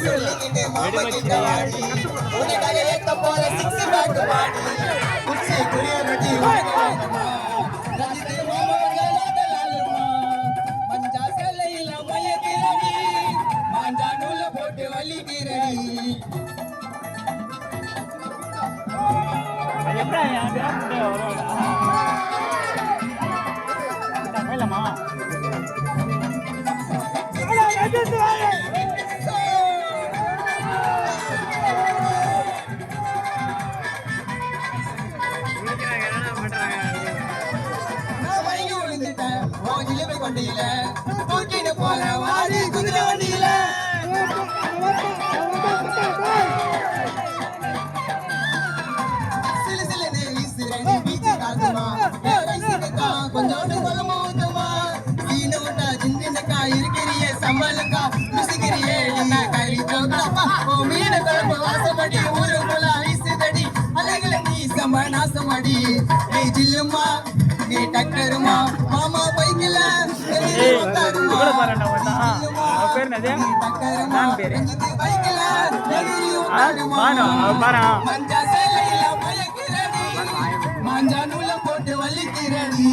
சொல்லிக்கிட்டு மாமா கிட்ட வாடி உனக்காக ஏத்த போற 6 பேக் பாடி குச்சி குளிய ரொட்டி ரஞ்சித் மாமா கலாதலாலுமா மஞ்சா சேலையில மயக்கிறடி மாஞ்சா நூல போட்டு வலிக்கிறடி எப்படா வண்டியில தூக்கிட்டு போற வாடி குதிரை வண்டியில சிலு சிலு வீசுறடி பீச்சு காத்துமா கொஞ்சோண்டு குழம்பு ஊத்துமா சீன விட்டா சின்னக்கா இருக்கிறியே சம்மலுக்கா ருசிக்கிறியே என்ன கறி தோக்கா ஓ மீன குழம்பு வாசப்படி ஊருக்குள்ள வீசுதடி அழகுல நீ சம நாசமடி ஏய் ஜில்லுமா நீ டக்கருமா மாமா பைக்கில மஞ்சா சேலையில மயக்கிறடி மாஞ்சா நூல போட்டு வலிக்கிறடி